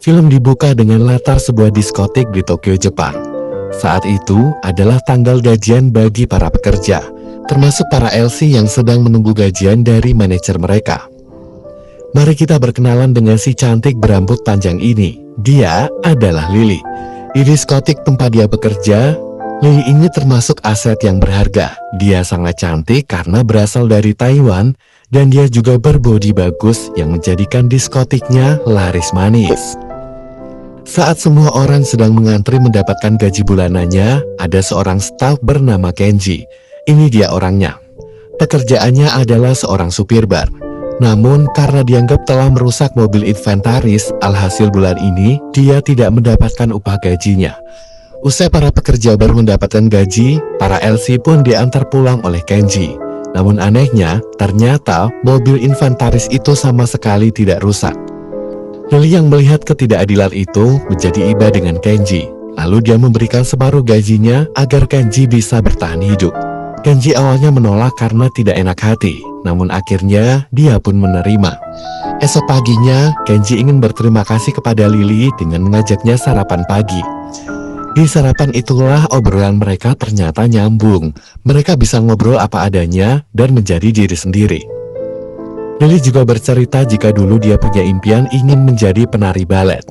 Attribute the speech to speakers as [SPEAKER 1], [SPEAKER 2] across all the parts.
[SPEAKER 1] Film dibuka dengan latar sebuah diskotik di Tokyo, Jepang. Saat itu adalah tanggal gajian bagi para pekerja, termasuk para LC yang sedang menunggu gajian dari manajer mereka. Mari kita berkenalan dengan si cantik berambut panjang ini. Dia adalah Lily. Di diskotik tempat dia bekerja, Lily ini termasuk aset yang berharga. Dia sangat cantik karena berasal dari Taiwan, dan dia juga berbodi bagus yang menjadikan diskotiknya laris manis. Saat semua orang sedang mengantri mendapatkan gaji bulanannya, ada seorang staf bernama Kenji. Ini dia orangnya. Pekerjaannya adalah seorang supir bar. Namun karena dianggap telah merusak mobil inventaris, alhasil bulan ini dia tidak mendapatkan upah gajinya. Usai para pekerja bar mendapatkan gaji, para LC pun diantar pulang oleh Kenji. Namun anehnya, ternyata mobil inventaris itu sama sekali tidak rusak. Lily yang melihat ketidakadilan itu menjadi iba dengan Kenji. Lalu dia memberikan separuh gajinya agar Kenji bisa bertahan hidup. Kenji awalnya menolak karena tidak enak hati, namun akhirnya dia pun menerima. Esok paginya, Kenji ingin berterima kasih kepada Lily dengan mengajaknya sarapan pagi. Di sarapan itulah obrolan mereka ternyata nyambung. Mereka bisa ngobrol apa adanya dan menjadi diri sendiri. Lily juga bercerita jika dulu dia punya impian ingin menjadi penari balet.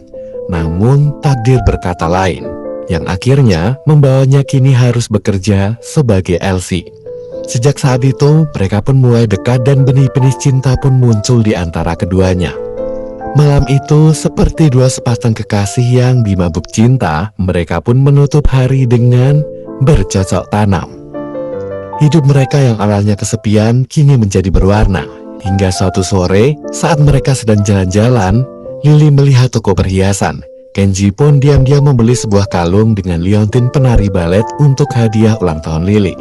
[SPEAKER 1] Namun takdir berkata lain, yang akhirnya membawanya kini harus bekerja sebagai LC. Sejak saat itu, mereka pun mulai dekat dan benih-benih cinta pun muncul di antara keduanya. Malam itu, seperti dua sepasang kekasih yang dimabuk cinta, mereka pun menutup hari dengan bercocok tanam. Hidup mereka yang awalnya kesepian, kini menjadi berwarna. Hingga suatu sore, saat mereka sedang jalan-jalan, Lily melihat toko perhiasan. Kenji pun diam-diam membeli sebuah kalung dengan liontin penari balet untuk hadiah ulang tahun Lily.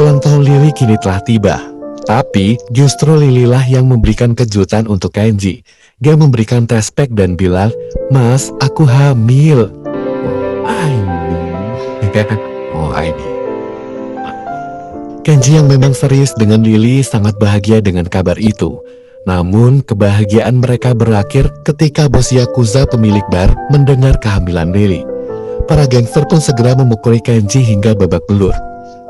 [SPEAKER 1] Ulang tahun Lily kini telah tiba, tapi justru Lily lah yang memberikan kejutan untuk Kenji. Dia memberikan tespek dan bilang, "Mas, aku hamil." ini. Kenji yang memang serius dengan Lily sangat bahagia dengan kabar itu. Namun kebahagiaan mereka berakhir ketika bos Yakuza pemilik bar mendengar kehamilan Lily. Para gangster pun segera memukuli Kenji hingga babak belur.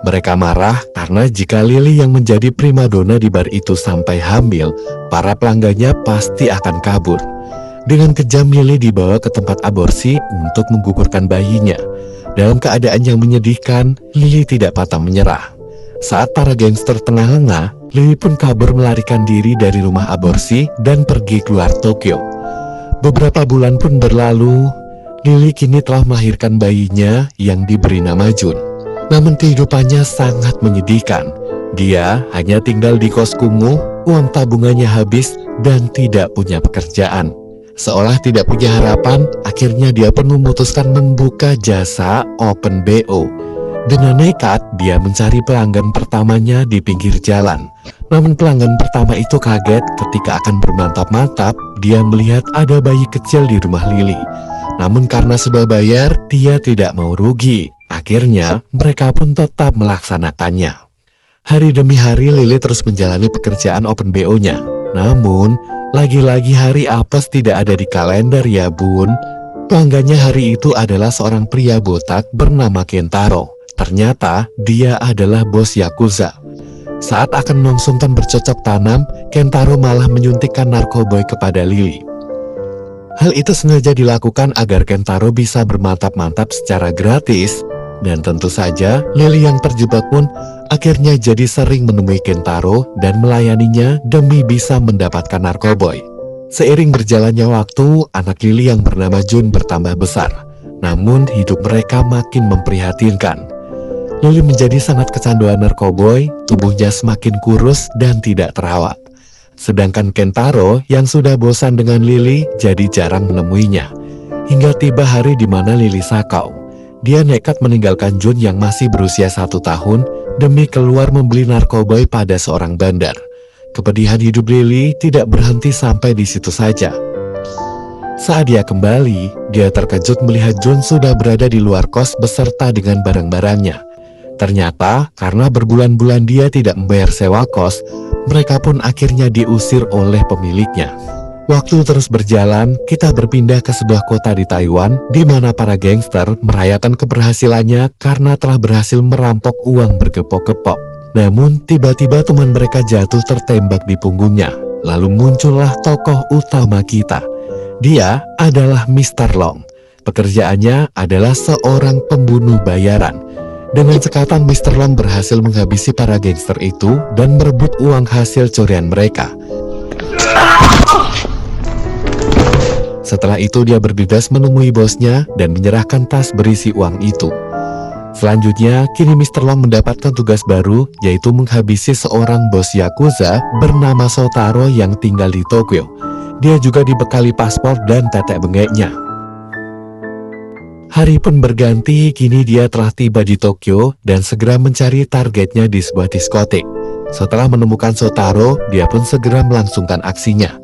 [SPEAKER 1] Mereka marah karena jika Lily yang menjadi primadona di bar itu sampai hamil, para pelanggannya pasti akan kabur. Dengan kejam Lily dibawa ke tempat aborsi untuk menggugurkan bayinya. Dalam keadaan yang menyedihkan, Lily tidak patah menyerah. Saat para gangster tengah lengah, Lily pun kabur melarikan diri dari rumah aborsi dan pergi keluar Tokyo. Beberapa bulan pun berlalu, Lily kini telah melahirkan bayinya yang diberi nama Jun. Namun kehidupannya sangat menyedihkan. Dia hanya tinggal di kos kumuh, uang tabungannya habis, dan tidak punya pekerjaan. Seolah tidak punya harapan, akhirnya dia pun memutuskan membuka jasa Open BO. Dengan nekat, dia mencari pelanggan pertamanya di pinggir jalan. Namun pelanggan pertama itu kaget ketika akan bermantap-mantap, dia melihat ada bayi kecil di rumah Lily. Namun karena sudah bayar, dia tidak mau rugi. Akhirnya, mereka pun tetap melaksanakannya. Hari demi hari Lily terus menjalani pekerjaan Open BO-nya. Namun, lagi-lagi hari apes tidak ada di kalender ya bun. Pelanggannya hari itu adalah seorang pria botak bernama Kentaro. Ternyata dia adalah bos Yakuza. Saat akan melangsungkan bercocok tanam, Kentaro malah menyuntikkan narkoboy kepada Lily. Hal itu sengaja dilakukan agar Kentaro bisa bermantap-mantap secara gratis. Dan tentu saja, Lily yang terjebak pun akhirnya jadi sering menemui Kentaro dan melayaninya demi bisa mendapatkan narkoboy. Seiring berjalannya waktu, anak Lily yang bernama Jun bertambah besar. Namun hidup mereka makin memprihatinkan. Lily menjadi sangat kecanduan narkoboy, tubuhnya semakin kurus dan tidak terawat. Sedangkan Kentaro yang sudah bosan dengan Lily jadi jarang menemuinya. Hingga tiba hari di mana Lily sakau. Dia nekat meninggalkan Jun yang masih berusia 1 tahun demi keluar membeli narkoboy pada seorang bandar. Kepedihan hidup Lily tidak berhenti sampai di situ saja. Saat dia kembali, dia terkejut melihat Jun sudah berada di luar kos beserta dengan barang-barangnya. Ternyata karena berbulan-bulan dia tidak membayar sewa kos, mereka pun akhirnya diusir oleh pemiliknya. Waktu terus berjalan, kita berpindah ke sebuah kota di Taiwan, di mana para gangster merayakan keberhasilannya karena telah berhasil merampok uang bergepok-gepok. Namun, tiba-tiba teman mereka jatuh tertembak di punggungnya. Lalu muncullah tokoh utama kita. Dia adalah Mr. Long. Pekerjaannya adalah seorang pembunuh bayaran. Dengan cekatan, Mr. Long berhasil menghabisi para gangster itu dan merebut uang hasil curian mereka. Setelah itu dia bergegas menemui bosnya dan menyerahkan tas berisi uang itu. Selanjutnya, kini Mr. Long mendapatkan tugas baru, yaitu menghabisi seorang bos Yakuza bernama Shotaro yang tinggal di Tokyo. Dia juga dibekali paspor dan tetek bengeknya. Hari pun berganti, kini dia telah tiba di Tokyo dan segera mencari targetnya di sebuah diskotik. Setelah menemukan Shotaro, dia pun segera melangsungkan aksinya.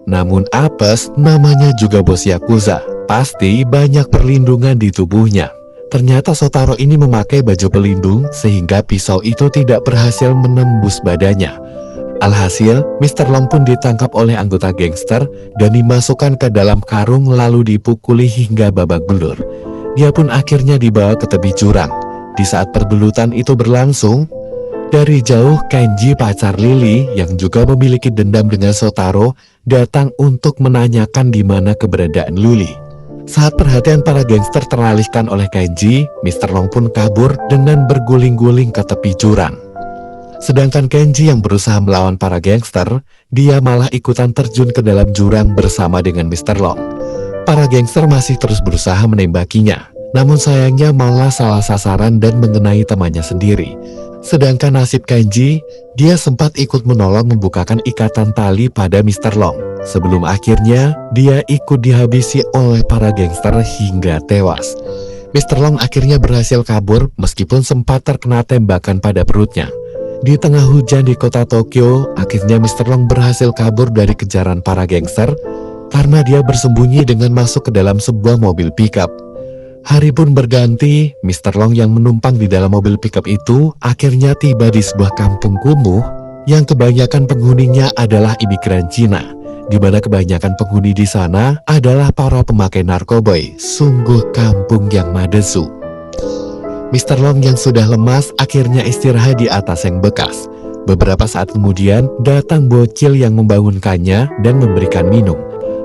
[SPEAKER 1] Namun apes, namanya juga bos Yakuza, pasti banyak perlindungan di tubuhnya. Ternyata Shotaro ini memakai baju pelindung sehingga pisau itu tidak berhasil menembus badannya. Alhasil, Mr. Long pun ditangkap oleh anggota gangster dan dimasukkan ke dalam karung lalu dipukuli hingga babak belur. Dia pun akhirnya dibawa ke tepi jurang. Di saat pergelutan itu berlangsung, dari jauh Kenji pacar Lily yang juga memiliki dendam dengan Shotaro datang untuk menanyakan di mana keberadaan Lily. Saat perhatian para gangster teralihkan oleh Kenji, Mr. Long pun kabur dengan berguling-guling ke tepi jurang. Sedangkan Kenji yang berusaha melawan para gangster, dia malah ikutan terjun ke dalam jurang bersama dengan Mr. Long. Para gangster masih terus berusaha menembakinya, namun sayangnya malah salah sasaran dan mengenai temannya sendiri. Sedangkan nasib Kenji, dia sempat ikut menolong membukakan ikatan tali pada Mr. Long. Sebelum akhirnya, dia ikut dihabisi oleh para gangster hingga tewas. Mr. Long akhirnya berhasil kabur meskipun sempat terkena tembakan pada perutnya. Di tengah hujan di kota Tokyo, akhirnya Mr. Long berhasil kabur dari kejaran para gangster karena dia bersembunyi dengan masuk ke dalam sebuah mobil pickup. Hari pun berganti, Mr. Long yang menumpang di dalam mobil pickup itu akhirnya tiba di sebuah kampung kumuh yang kebanyakan penghuninya adalah imigran Cina, di mana kebanyakan penghuni di sana adalah para pemakai narkoboy. Sungguh kampung yang madesu. Mr. Long yang sudah lemas akhirnya istirahat di atas seng bekas. Beberapa saat kemudian datang bocil yang membangunkannya dan memberikan minum.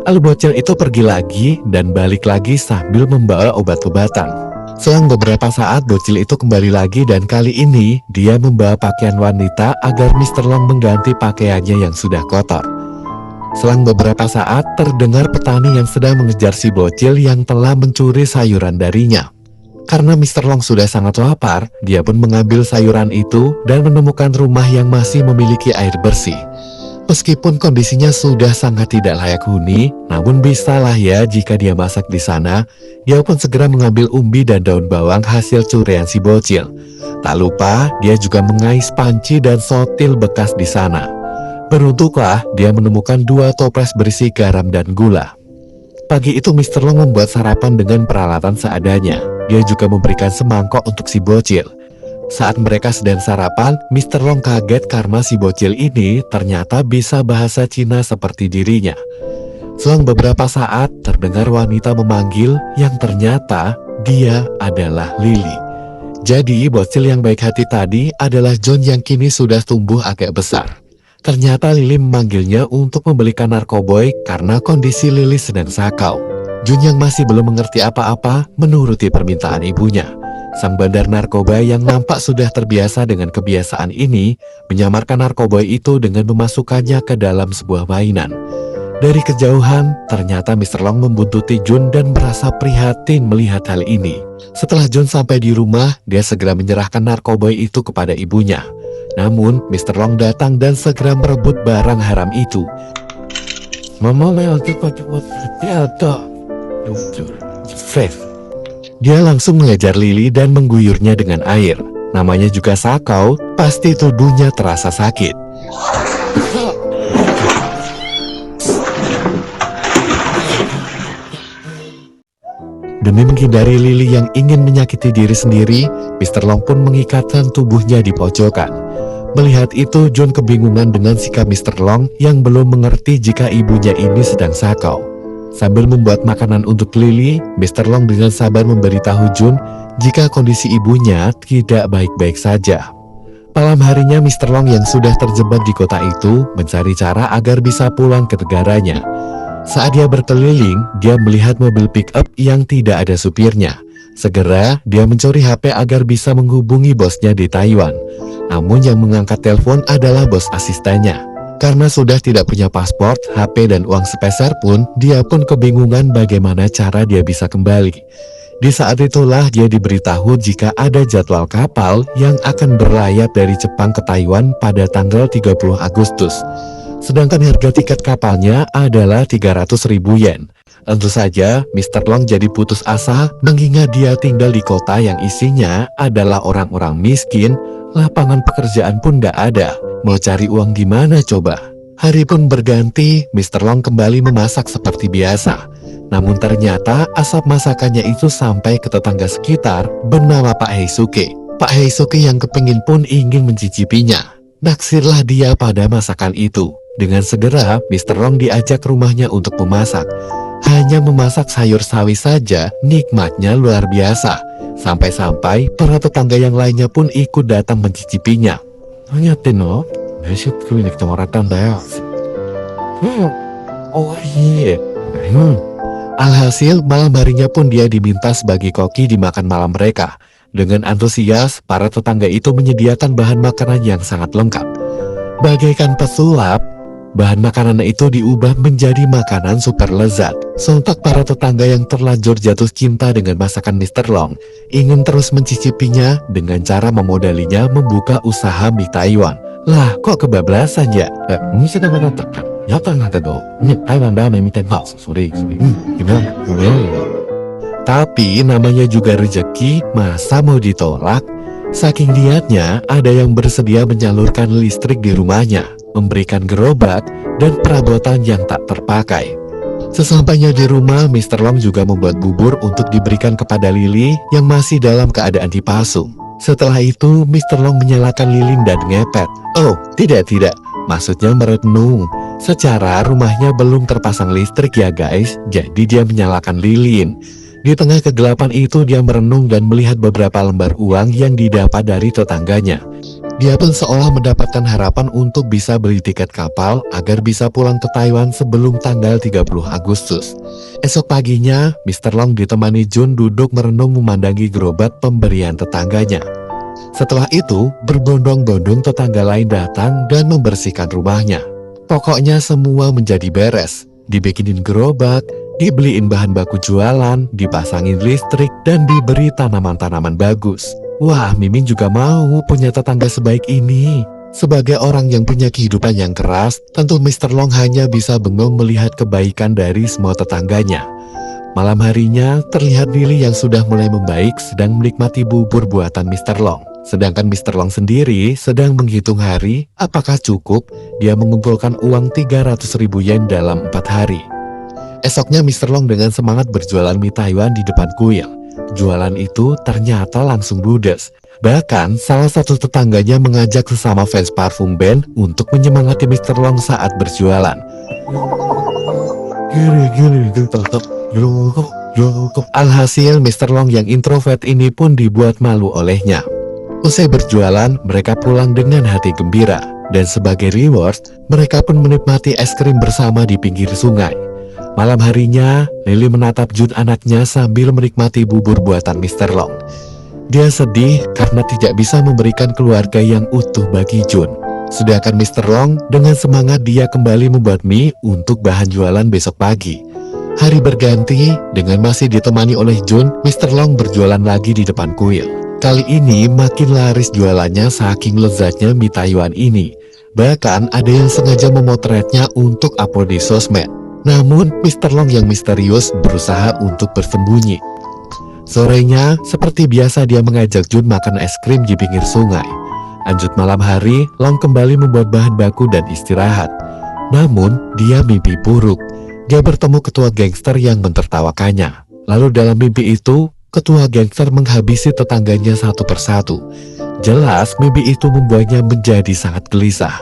[SPEAKER 1] Lalu bocil itu pergi lagi dan balik lagi sambil membawa obat-obatan. Selang beberapa saat bocil itu kembali lagi dan kali ini dia membawa pakaian wanita agar Mr. Long mengganti pakaiannya yang sudah kotor. Selang beberapa saat terdengar petani yang sedang mengejar si bocil yang telah mencuri sayuran darinya. Karena Mr. Long sudah sangat lapar, dia pun mengambil sayuran itu dan menemukan rumah yang masih memiliki air bersih. Meskipun kondisinya sudah sangat tidak layak huni, namun bisalah ya jika dia masak di sana. Dia pun segera mengambil umbi dan daun bawang hasil curian si bocil. Tak lupa, dia juga mengais panci dan sotil bekas di sana. Beruntunglah, dia menemukan 2 toples berisi garam dan gula. Pagi itu Mr. Long membuat sarapan dengan peralatan seadanya. Dia juga memberikan semangkok untuk si bocil. Saat mereka sedang sarapan, Mr. Long kaget karena si bocil ini ternyata bisa bahasa Cina seperti dirinya. Selang beberapa saat, terdengar wanita memanggil yang ternyata dia adalah Lily. Jadi, bocil yang baik hati tadi adalah John yang kini sudah tumbuh agak besar. Ternyata Lily memanggilnya untuk membelikan narkoboy karena kondisi Lily sedang sakau. Jun yang masih belum mengerti apa-apa menuruti permintaan ibunya. Sang bandar narkoba yang nampak sudah terbiasa dengan kebiasaan ini menyamarkan narkoboy itu dengan memasukkannya ke dalam sebuah mainan. Dari kejauhan, ternyata Mr. Long membuntuti Jun dan merasa prihatin melihat hal ini. Setelah Jun sampai di rumah, dia segera menyerahkan narkoboy itu kepada ibunya. Namun, Mr. Long datang dan segera merebut barang haram itu. Mama Dia langsung mengejar Lily dan mengguyurnya dengan air. Namanya juga sakau, pasti tubuhnya terasa sakit. Demi menghindari Lily yang ingin menyakiti diri sendiri, Mr. Long pun mengikatkan tubuhnya di pojokan. Melihat itu, Jun kebingungan dengan sikap Mr. Long yang belum mengerti jika ibunya ini sedang sakau. Sambil membuat makanan untuk Lily, Mr. Long dengan sabar memberitahu Jun jika kondisi ibunya tidak baik-baik saja. Malam harinya Mr. Long yang sudah terjebak di kota itu mencari cara agar bisa pulang ke negaranya. Saat dia berkeliling, dia melihat mobil pick-up yang tidak ada supirnya. Segera, dia mencuri HP agar bisa menghubungi bosnya di Taiwan. Namun yang mengangkat telepon adalah bos asistennya. Karena sudah tidak punya paspor, HP dan uang sepeser pun, dia pun kebingungan bagaimana cara dia bisa kembali. Di saat itulah dia diberitahu jika ada jadwal kapal yang akan berlayar dari Jepang ke Taiwan pada tanggal 30 Agustus. Sedangkan harga tiket kapalnya adalah 300.000 yen. Tentu saja, Mr. Long jadi putus asa mengingat dia tinggal di kota yang isinya adalah orang-orang miskin, lapangan pekerjaan pun gak ada. Mau cari uang gimana coba? Hari pun berganti, Mr. Long kembali memasak seperti biasa. Namun ternyata asap masakannya itu sampai ke tetangga sekitar bernama Pak Heisuke. Pak Heisuke yang kepingin pun ingin mencicipinya. Naksirlah dia pada masakan itu. Dengan segera, Mr. Long diajak ke rumahnya untuk memasak. Hanya memasak sayur sawi saja, nikmatnya luar biasa. Sampai-sampai para tetangga yang lainnya pun ikut datang mencicipinya. "Nyatin no, besok klinik temoratan daya." Oh iya. Alhasil, malam harinya pun dia diminta sebagai koki di makan malam mereka. Dengan antusias, para tetangga itu menyediakan bahan makanan yang sangat lengkap. Bagaikan pesulap, bahan makanan itu diubah menjadi makanan super lezat. Sontak para tetangga yang terlanjur jatuh cinta dengan masakan Mr. Long ingin terus mencicipinya dengan cara memodalinya membuka usaha mie Taiwan. Lah, kok kebablasan ya? Ini sedang menentukan. Tapi namanya juga rezeki, masa mau ditolak? Saking niatnya, ada yang bersedia menyalurkan listrik di rumahnya, memberikan gerobak dan perabotan yang tak terpakai. Sesampainya di rumah, Mr. Long juga membuat bubur untuk diberikan kepada Lily yang masih dalam keadaan dipasung. Setelah itu, Mr. Long menyalakan lilin dan ngepet. Oh, tidak. Maksudnya merenung. Secara rumahnya belum terpasang listrik ya guys, jadi dia menyalakan lilin. Di tengah kegelapan itu dia merenung dan melihat beberapa lembar uang yang didapat dari tetangganya. Dia pun seolah mendapatkan harapan untuk bisa beli tiket kapal agar bisa pulang ke Taiwan sebelum tanggal 30 Agustus. Esok paginya, Mr. Long ditemani Jun duduk merenung memandangi gerobak pemberian tetangganya. Setelah itu, berbondong-bondong tetangga lain datang dan membersihkan rumahnya. Pokoknya semua menjadi beres. Dibikinin gerobak, dibeliin bahan baku jualan, dipasangin listrik, dan diberi tanaman-tanaman bagus. Wah, Mimin juga mau punya tetangga sebaik ini. Sebagai orang yang punya kehidupan yang keras, tentu Mr. Long hanya bisa bengong melihat kebaikan dari semua tetangganya. Malam harinya, terlihat Lily yang sudah mulai membaik sedang menikmati bubur buatan Mr. Long. Sedangkan Mr. Long sendiri sedang menghitung hari apakah cukup dia mengumpulkan uang 300.000 yen dalam 4 hari. Esoknya Mr. Long dengan semangat berjualan mie Taiwan di depan kuil. Jualan itu ternyata langsung ludes. Bahkan salah satu tetangganya mengajak sesama fans parfum band untuk menyemangati Mr. Long saat berjualan. Alhasil Mr. Long yang introvert ini pun dibuat malu olehnya. Usai berjualan, mereka pulang dengan hati gembira. Dan sebagai reward, mereka pun menikmati es krim bersama di pinggir sungai. Malam harinya, Lily menatap Jun anaknya sambil menikmati bubur buatan Mr. Long. Dia sedih karena tidak bisa memberikan keluarga yang utuh bagi Jun. Sedangkan Mr. Long dengan semangat dia kembali membuat mie untuk bahan jualan besok pagi. Hari berganti, dengan masih ditemani oleh Jun, Mr. Long berjualan lagi di depan kuil. Kali ini makin laris jualannya saking lezatnya mie Taiwan ini. Bahkan ada yang sengaja memotretnya untuk upload di sosmed. Namun Mr. Long yang misterius berusaha untuk bersembunyi. Sorenya, seperti biasa dia mengajak Jun makan es krim di pinggir sungai. Lanjut malam hari, Long kembali membuat bahan baku dan istirahat. Namun, dia mimpi buruk. Dia bertemu ketua gangster yang mentertawakannya. Lalu dalam mimpi itu, ketua gangster menghabisi tetangganya satu persatu. Jelas mimpi itu membuatnya menjadi sangat gelisah.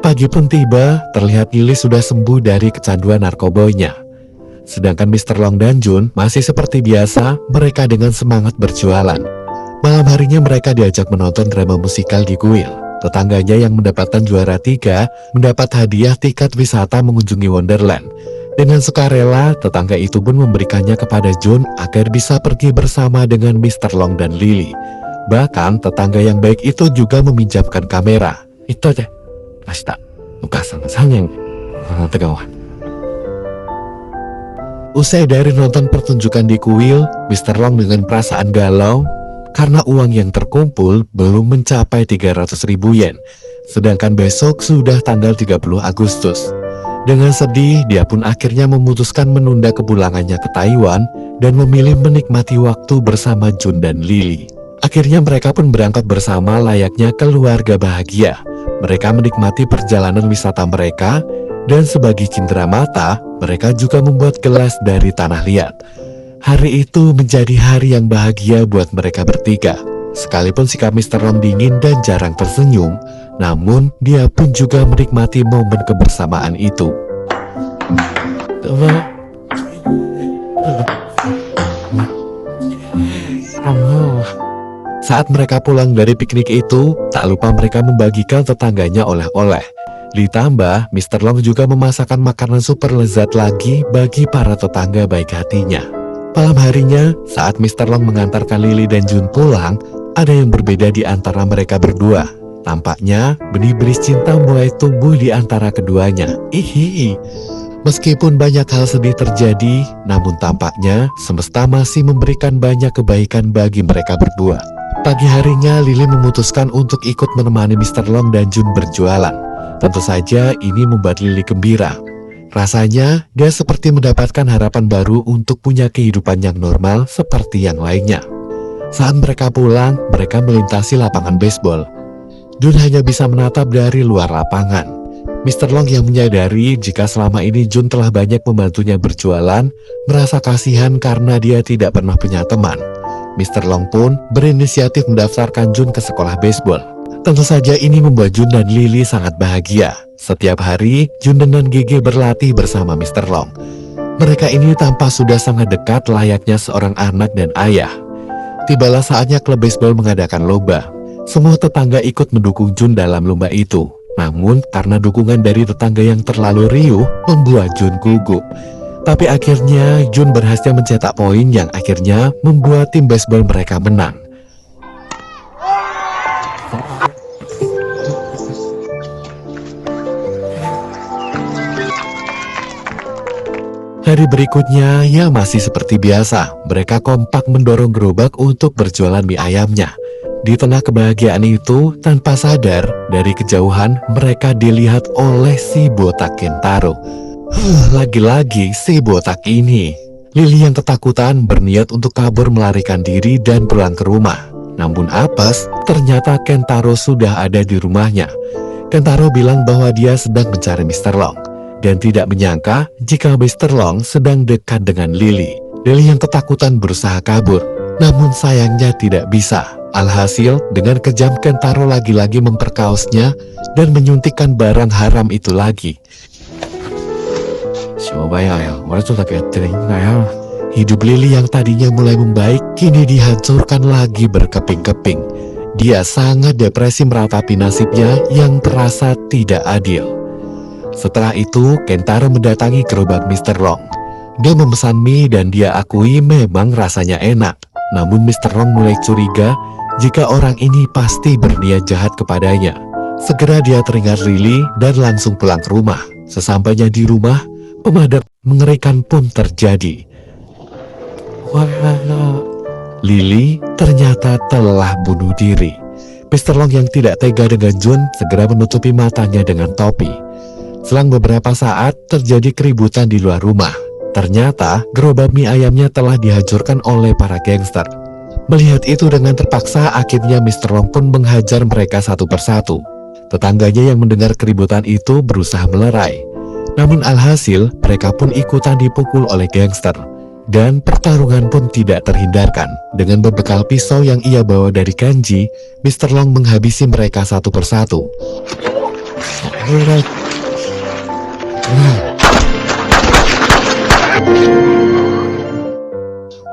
[SPEAKER 1] Pagi pun tiba, terlihat Lily sudah sembuh dari kecanduan narkobonya. Sedangkan Mr. Long dan Jun masih seperti biasa, mereka dengan semangat berjualan. Malam harinya mereka diajak menonton drama musikal di kuil. Tetangganya yang mendapatkan juara 3 mendapat hadiah tiket wisata mengunjungi Wonderland. Dengan sukarela, tetangga itu pun memberikannya kepada Jun agar bisa pergi bersama dengan Mr. Long dan Lily. Bahkan tetangga yang baik itu juga meminjamkan kamera. Itu aja. Ashita, ukasan sayang. Tegawan. Usai dari nonton pertunjukan di kuil, Mr. Long dengan perasaan galau karena uang yang terkumpul belum mencapai 300.000 yen. Sedangkan besok sudah tanggal 30 Agustus. Dengan sedih, dia pun akhirnya memutuskan menunda kepulangannya ke Taiwan dan memilih menikmati waktu bersama Jun dan Lily. Akhirnya mereka pun berangkat bersama layaknya keluarga bahagia. Mereka menikmati perjalanan wisata mereka, dan sebagai cindera mata, mereka juga membuat gelas dari tanah liat. Hari itu menjadi hari yang bahagia buat mereka bertiga. Sekalipun sikap Mr. Long dingin dan jarang tersenyum, namun dia pun juga menikmati momen kebersamaan itu. Saat mereka pulang dari piknik itu, tak lupa mereka membagikan tetangganya oleh-oleh. Ditambah, Mr. Long juga memasakkan makanan super lezat lagi bagi para tetangga baik hatinya. Malam harinya, saat Mr. Long mengantarkan Lily dan Jun pulang, ada yang berbeda di antara mereka berdua. Tampaknya, benih-benih cinta mulai tumbuh di antara keduanya. Ihi. Meskipun banyak hal sedih terjadi, namun tampaknya semesta masih memberikan banyak kebaikan bagi mereka berdua. Pagi harinya, Lily memutuskan untuk ikut menemani Mr. Long dan Jun berjualan. Tentu saja ini membuat Lily gembira. Rasanya, dia seperti mendapatkan harapan baru untuk punya kehidupan yang normal seperti yang lainnya. Saat mereka pulang, mereka melintasi lapangan baseball. Jun hanya bisa menatap dari luar lapangan. Mr. Long yang menyadari jika selama ini Jun telah banyak membantunya berjualan, merasa kasihan karena dia tidak pernah punya teman. Mr. Long pun berinisiatif mendaftarkan Jun ke sekolah baseball. Tentu saja ini membuat Jun dan Lily sangat bahagia. Setiap hari, Jun dan Gege berlatih bersama Mr. Long. Mereka ini tampak sudah sangat dekat layaknya seorang anak dan ayah. Tibalah saatnya klub baseball mengadakan lomba. Semua tetangga ikut mendukung Jun dalam lomba itu. Namun, karena dukungan dari tetangga yang terlalu riuh, membuat Jun gugup. Tapi akhirnya, Jun berhasil mencetak poin yang akhirnya membuat tim baseball mereka menang. Hari berikutnya, ya masih seperti biasa, mereka kompak mendorong gerobak untuk berjualan mie ayamnya. Di tengah kebahagiaan itu, tanpa sadar, dari kejauhan mereka dilihat oleh si botak Kentaro. Lagi-lagi si botak ini. Lily yang ketakutan berniat untuk kabur melarikan diri dan pulang ke rumah. Namun apes, ternyata Kentaro sudah ada di rumahnya. Kentaro bilang bahwa dia sedang mencari Mr. Long. Dan tidak menyangka jika Mr. Long sedang dekat dengan Lily. Lily yang ketakutan berusaha kabur, namun sayangnya tidak bisa. Alhasil, dengan kejam Kentaro lagi-lagi memperkaosnya dan menyuntikkan barang haram itu lagi. Hidup Lily yang tadinya mulai membaik, kini dihancurkan lagi berkeping-keping. Dia sangat depresi meratapi nasibnya yang terasa tidak adil. Setelah itu, Kentaro mendatangi gerobak Mr. Long. Dia memesan mie dan dia akui memang rasanya enak. Namun Mr. Long mulai curiga jika orang ini pasti berniat jahat kepadanya. Segera dia teringat Lily dan langsung pulang ke rumah. Sesampainya di rumah, pemadaman mengerikan pun terjadi. Lily ternyata telah bunuh diri. Mr. Long yang tidak tega dengan Jun segera menutupi matanya dengan topi. Selang beberapa saat, terjadi keributan di luar rumah. Ternyata, gerobak mie ayamnya telah dihancurkan oleh para gangster. Melihat itu dengan terpaksa, akhirnya Mr. Long pun menghajar mereka satu persatu. Tetangganya yang mendengar keributan itu berusaha melerai. Namun alhasil, mereka pun ikutan dipukul oleh gangster. Dan pertarungan pun tidak terhindarkan. Dengan berbekal pisau yang ia bawa dari kanji, Mr. Long menghabisi mereka satu persatu.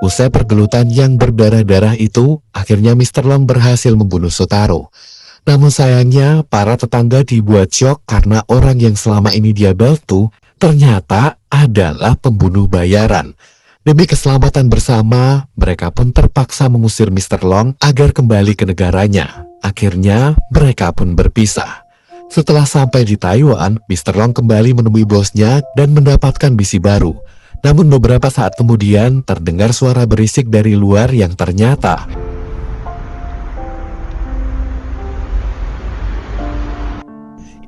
[SPEAKER 1] Usai pergelutan yang berdarah-darah itu, akhirnya Mr. Long berhasil membunuh Shotaro. Namun sayangnya, para tetangga dibuat syok karena orang yang selama ini dia bantu ternyata adalah pembunuh bayaran. Demi keselamatan bersama, mereka pun terpaksa mengusir Mr. Long agar kembali ke negaranya. Akhirnya, mereka pun berpisah. Setelah sampai di Taiwan, Mr. Long kembali menemui bosnya dan mendapatkan misi baru. Namun beberapa saat kemudian, terdengar suara berisik dari luar yang ternyata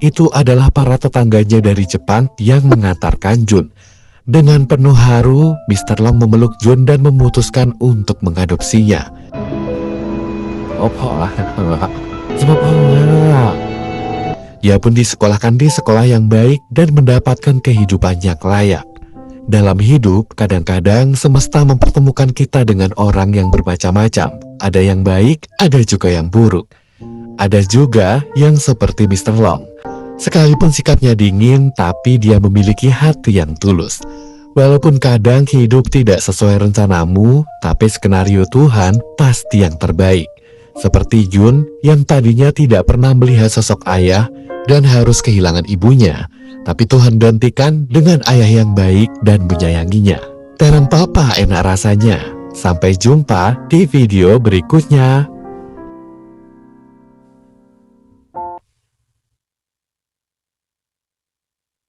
[SPEAKER 1] itu adalah para tetangganya dari Jepang yang mengantarkan Jun. Dengan penuh haru, Mr. Long memeluk Jun dan memutuskan untuk mengadopsinya. Ia pun disekolahkan di sekolah yang baik dan mendapatkan kehidupan yang layak. Dalam hidup, kadang-kadang semesta mempertemukan kita dengan orang yang bermacam-macam. Ada yang baik, ada juga yang buruk. Ada juga yang seperti Mr. Long. Sekalipun sikapnya dingin, tapi dia memiliki hati yang tulus. Walaupun kadang hidup tidak sesuai rencanamu, tapi skenario Tuhan pasti yang terbaik. Seperti Jun yang tadinya tidak pernah melihat sosok ayah dan harus kehilangan ibunya. Tapi Tuhan gantikan dengan ayah yang baik dan menyayanginya. Terang papa enak rasanya. Sampai jumpa di video berikutnya.